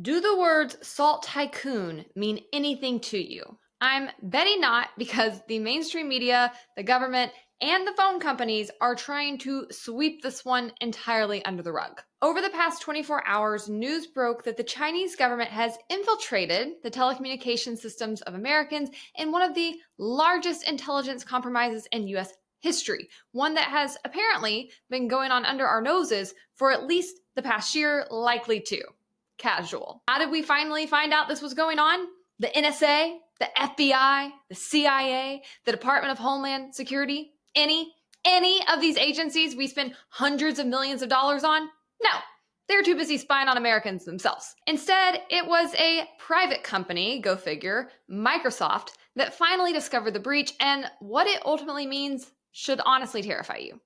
Do the words salt tycoon mean anything to you? I'm betting not, because the mainstream media, the government, and the phone companies are trying to sweep this one entirely under the rug. Over the past 24 hours, news broke that the Chinese government has infiltrated the telecommunication systems of Americans in one of the largest intelligence compromises in US history, one that has apparently been going on under our noses for at least the past year, likely two. Casual. How did we finally find out this was going on? The NSA, the FBI, the CIA, the Department of Homeland Security, any of these agencies we spend hundreds of millions of dollars on? No. They're too busy spying on Americans themselves. Instead, it was a private company, go figure, Microsoft, that finally discovered the breach, and what it ultimately means should honestly terrify you.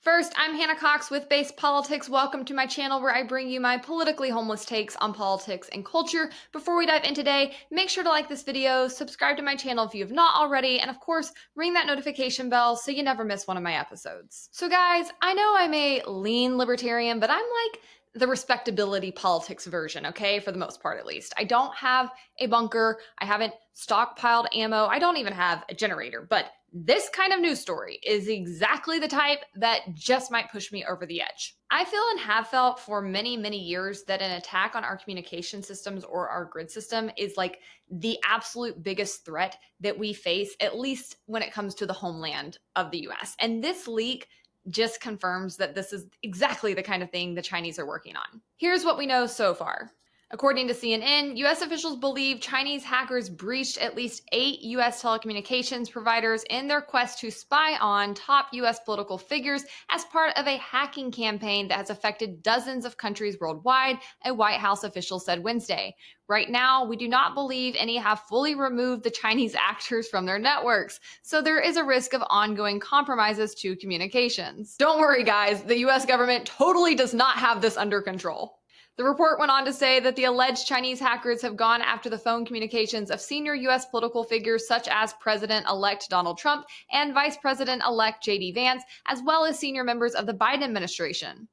First, I'm Hannah Cox with Base Politics. Welcome to my channel where I bring you my politically homeless takes on politics and culture. Before we dive in today, make sure to like this video, subscribe to my channel if you have not already, and of course, ring that notification bell so you never miss one of my episodes. So guys, I know I'm a lean libertarian, but I'm like the respectability politics version, okay? For the most part, at least. I don't have a bunker. I haven't stockpiled ammo. I don't even have a generator, but this kind of news story is exactly the type that just might push me over the edge. I feel and have felt for many, many years that an attack on our communication systems or our grid system is like the absolute biggest threat that we face, at least when it comes to the homeland of the US. And this leak just confirms that this is exactly the kind of thing the Chinese are working on. Here's what we know so far. According to CNN, U.S. officials believe Chinese hackers breached at least 8 U.S. telecommunications providers in their quest to spy on top U.S. political figures as part of a hacking campaign that has affected dozens of countries worldwide, a White House official said Wednesday. Right now, we do not believe any have fully removed the Chinese actors from their networks, so there is a risk of ongoing compromises to communications. Don't worry, guys, the U.S. government totally does not have this under control. The report went on to say that the alleged Chinese hackers have gone after the phone communications of senior U.S. political figures such as President-elect Donald Trump and Vice President-elect J.D. Vance, as well as senior members of the Biden administration.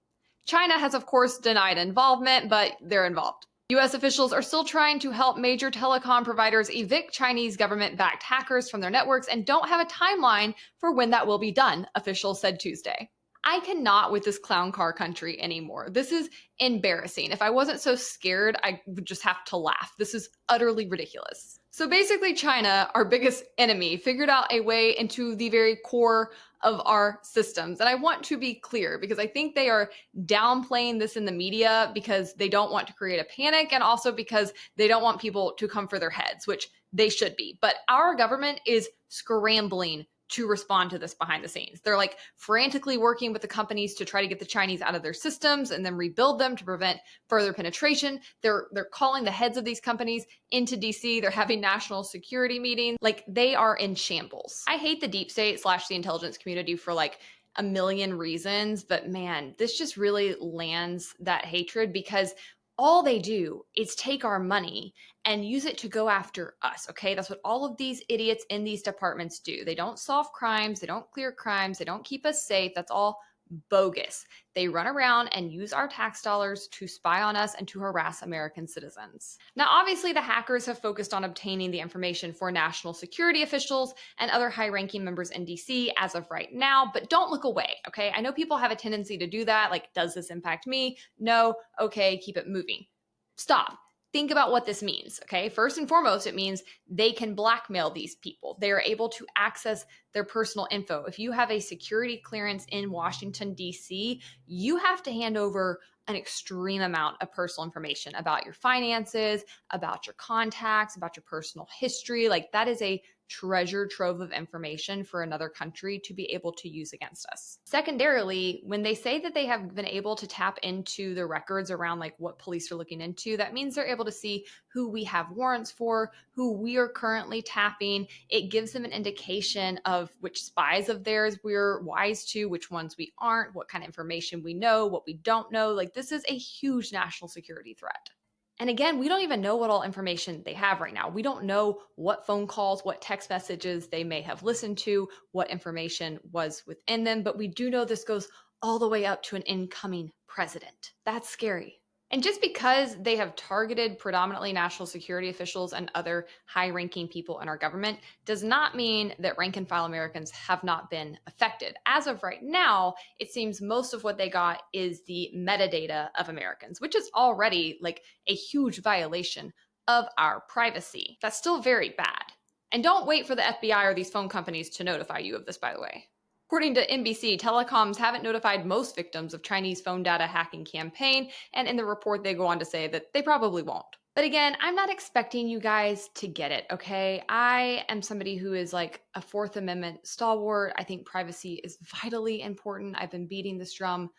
China has, of course, denied involvement, but they're involved. U.S. officials are still trying to help major telecom providers evict Chinese government-backed hackers from their networks and don't have a timeline for when that will be done, officials said Tuesday. I cannot with this clown car country anymore. This is embarrassing. If I wasn't so scared, I would just have to laugh. This is utterly ridiculous. So basically, China, our biggest enemy, figured out a way into the very core of our systems. And I want to be clear because I think they are downplaying this in the media because they don't want to create a panic and also because they don't want people to come for their heads, which they should be. But our government is scrambling to respond to this behind the scenes. They're like frantically working with the companies to try to get the Chinese out of their systems and then rebuild them to prevent further penetration. They're calling the heads of these companies into DC. They're having national security meetings. Like, they are in shambles. I hate the deep state / the intelligence community for like a million reasons, but man, this just really lands that hatred because all they do is take our money and use it to go after us, okay? That's what all of these idiots in these departments do. They don't solve crimes, they don't clear crimes, they don't keep us safe. That's all bogus. They run around and use our tax dollars to spy on us and to harass American citizens. Now, obviously, the hackers have focused on obtaining the information for national security officials and other high-ranking members in DC as of right now, but don't look away, okay? I know people have a tendency to do that, like, does this impact me? No, okay, keep it moving. Stop. Think about what this means, okay? First and foremost, it means they can blackmail these people. They are able to access their personal info. If you have a security clearance in Washington, D.C., you have to hand over an extreme amount of personal information about your finances, about your contacts, about your personal history. Like, that is a treasure trove of information for another country to be able to use against us. Secondarily, when they say that they have been able to tap into the records around like what police are looking into, that means they're able to see who we have warrants for, who we are currently tapping. It gives them an indication of which spies of theirs we're wise to, which ones we aren't, what kind of information we know, what we don't know. Like, this is a huge national security threat. And again, we don't even know what all information they have right now. We don't know what phone calls, what text messages they may have listened to, what information was within them, but we do know this goes all the way up to an incoming president. That's scary. And just because they have targeted predominantly national security officials and other high ranking people in our government does not mean that rank and file Americans have not been affected. As of right now, it seems most of what they got is the metadata of Americans, which is already like a huge violation of our privacy. That's still very bad. And don't wait for the FBI or these phone companies to notify you of this, by the way. According to NBC, telecoms haven't notified most victims of Chinese phone data hacking campaign, and in the report they go on to say that they probably won't. But again, I'm not expecting you guys to get it, okay? I am somebody who is like a Fourth Amendment stalwart. I think privacy is vitally important. I've been beating this drum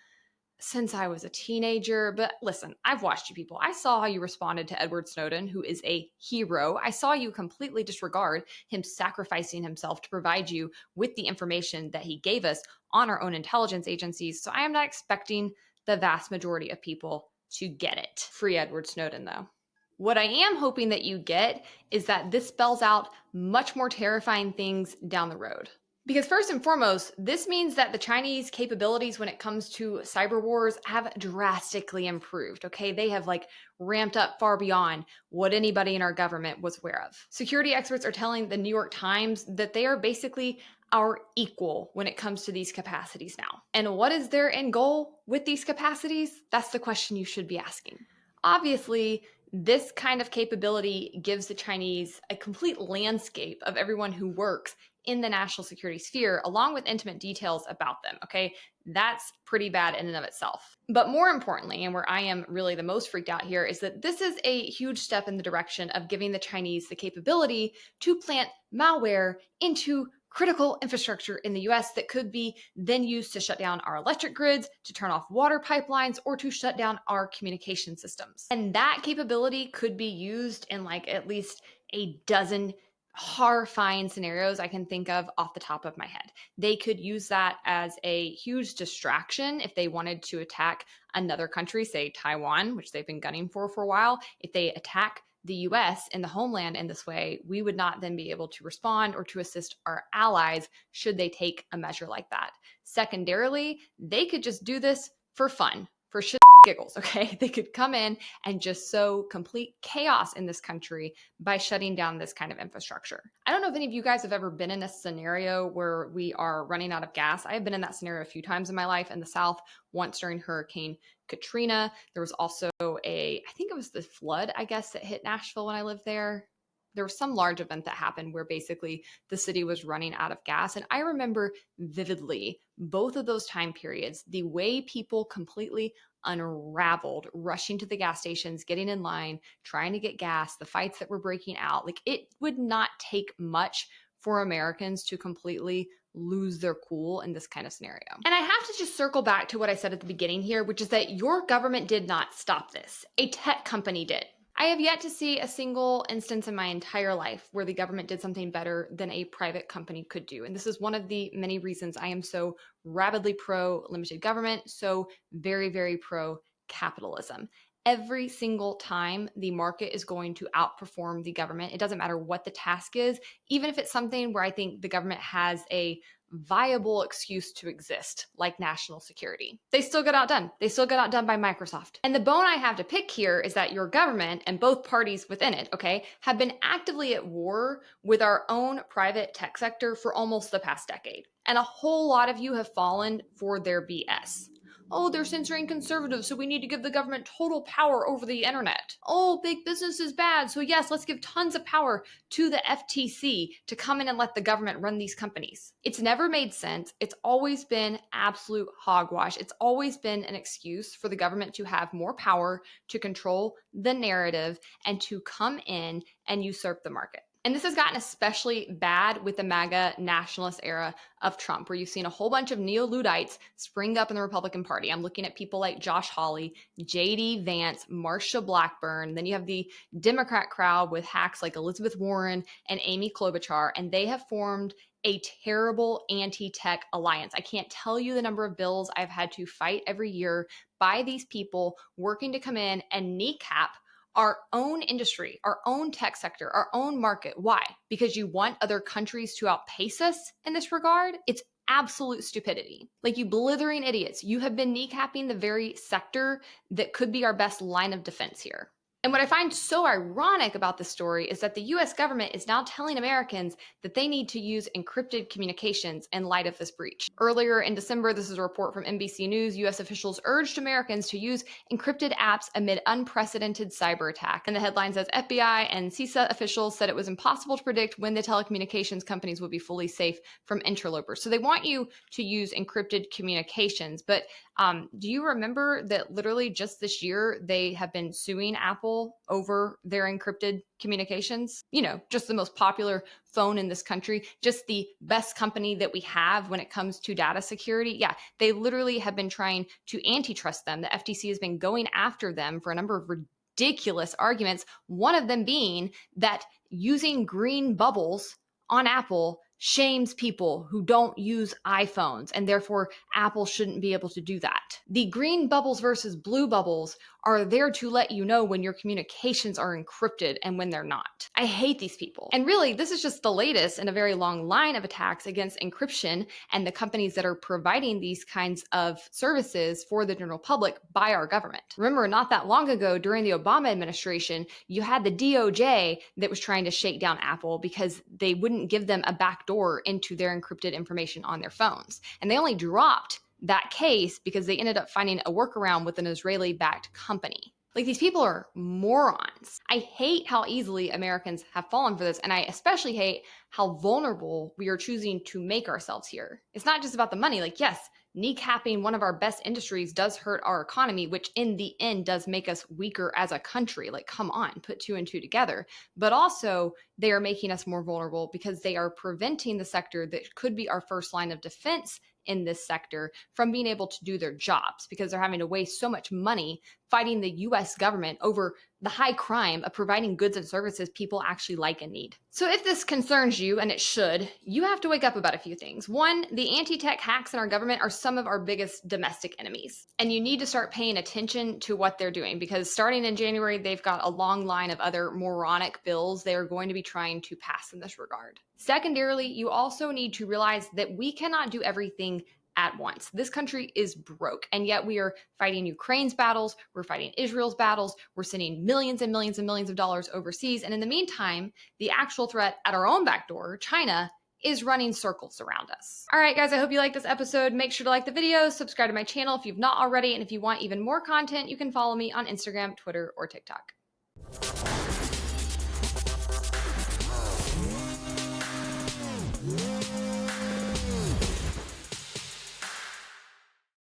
since I was a teenager. But listen, I've watched you people. I saw how you responded to Edward Snowden, who is a hero. I saw you completely disregard him sacrificing himself to provide you with the information that he gave us on our own intelligence agencies. So I am not expecting the vast majority of people to get it. Free Edward Snowden, though. What I am hoping that you get is that this spells out much more terrifying things down the road. Because first and foremost, this means that the Chinese capabilities when it comes to cyber wars have drastically improved, okay? They have like ramped up far beyond what anybody in our government was aware of. Security experts are telling the New York Times that they are basically our equal when it comes to these capacities now. And what is their end goal with these capacities? That's the question you should be asking. Obviously, this kind of capability gives the Chinese a complete landscape of everyone who works in the national security sphere, along with intimate details about them, okay? That's pretty bad in and of itself. But more importantly, and where I am really the most freaked out here, is that this is a huge step in the direction of giving the Chinese the capability to plant malware into critical infrastructure in the US that could be then used to shut down our electric grids, to turn off water pipelines, or to shut down our communication systems. And that capability could be used in like at least a dozen horrifying scenarios I can think of off the top of my head. They could use that as a huge distraction if they wanted to attack another country, say Taiwan, which they've been gunning for a while. If they attack the US in the homeland in this way, we would not then be able to respond or to assist our allies should they take a measure like that. Secondarily, they could just do this for fun, for shit giggles, okay? They could come in and just sow complete chaos in this country by shutting down this kind of infrastructure. I don't know if any of you guys have ever been in a scenario where we are running out of gas. I have been in that scenario a few times in my life in the South, once during Hurricane Katrina. There was also I think it was the flood, I guess, that hit Nashville when I lived there. There was some large event that happened where basically the city was running out of gas. And I remember vividly both of those time periods, the way people completely unraveled, rushing to the gas stations, getting in line, trying to get gas, the fights that were breaking out. Like, it would not take much for Americans to completely lose their cool in this kind of scenario. And I have to just circle back to what I said at the beginning here, which is that your government did not stop this. A tech company did. I have yet to see a single instance in my entire life where the government did something better than a private company could do. And this is one of the many reasons I am so rabidly pro limited government, so very, very pro capitalism. Every single time the market is going to outperform the government. It doesn't matter what the task is, even if it's something where I think the government has a viable excuse to exist, like national security. They still get outdone. They still get outdone by Microsoft. And the bone I have to pick here is that your government and both parties within it, okay, have been actively at war with our own private tech sector for almost the past decade. And a whole lot of you have fallen for their BS. Oh, they're censoring conservatives, so we need to give the government total power over the internet. Oh, big business is bad, so yes, let's give tons of power to the FTC to come in and let the government run these companies. It's never made sense. It's always been absolute hogwash. It's always been an excuse for the government to have more power, to control the narrative, and to come in and usurp the market. And this has gotten especially bad with the MAGA nationalist era of Trump, where you've seen a whole bunch of neo-Luddites spring up in the Republican Party. I'm looking at people like Josh Hawley, J.D. Vance, Marsha Blackburn. Then you have the Democrat crowd with hacks like Elizabeth Warren and Amy Klobuchar, and they have formed a terrible anti-tech alliance. I can't tell you the number of bills I've had to fight every year by these people working to come in and kneecap our own industry, our own tech sector, our own market. Why? Because you want other countries to outpace us in this regard? It's absolute stupidity. Like, you blithering idiots, you have been kneecapping the very sector that could be our best line of defense here. And what I find so ironic about this story is that the US government is now telling Americans that they need to use encrypted communications in light of this breach. Earlier in December, this is a report from NBC News, US officials urged Americans to use encrypted apps amid unprecedented cyber attack. And the headline says FBI and CISA officials said it was impossible to predict when the telecommunications companies would be fully safe from interlopers. So they want you to use encrypted communications, but do you remember that literally just this year they have been suing Apple over their encrypted communications? You know, just the most popular phone in this country, just the best company that we have when it comes to data security. Yeah, they literally have been trying to antitrust them. The FTC has been going after them for a number of ridiculous arguments, one of them being that using green bubbles on Apple shames people who don't use iPhones, and therefore Apple shouldn't be able to do that. The green bubbles versus blue bubbles are there to let you know when your communications are encrypted and when they're not. I hate these people. And really, this is just the latest in a very long line of attacks against encryption and the companies that are providing these kinds of services for the general public by our government. Remember, not that long ago during the Obama administration, you had the DOJ that was trying to shake down Apple because they wouldn't give them a backdoor into their encrypted information on their phones. And they only dropped that case because they ended up finding a workaround with an Israeli-backed company. Like, these people are morons. I hate how easily Americans have fallen for this, and I especially hate how vulnerable we are choosing to make ourselves here. It's not just about the money. Like, yes, kneecapping one of our best industries does hurt our economy, which in the end does make us weaker as a country. Like, come on, put two and two together. But also, they are making us more vulnerable because they are preventing the sector that could be our first line of defense in this sector from being able to do their jobs, because they're having to waste so much money fighting the US government over the high crime of providing goods and services people actually like and need. So if this concerns you, and it should, you have to wake up about a few things. One, the anti-tech hacks in our government are some of our biggest domestic enemies. And you need to start paying attention to what they're doing, because starting in January, they've got a long line of other moronic bills they are going to be trying to pass in this regard. Secondarily, you also need to realize that we cannot do everything at once. This country is broke, and yet we are fighting Ukraine's battles, we're fighting Israel's battles, we're sending millions and millions and millions of dollars overseas, and in the meantime, the actual threat at our own back door, China, is running circles around us. All right, guys, I hope you liked this episode. Make sure to like the video, subscribe to my channel if you've not already, and if you want even more content, you can follow me on Instagram, Twitter, or TikTok.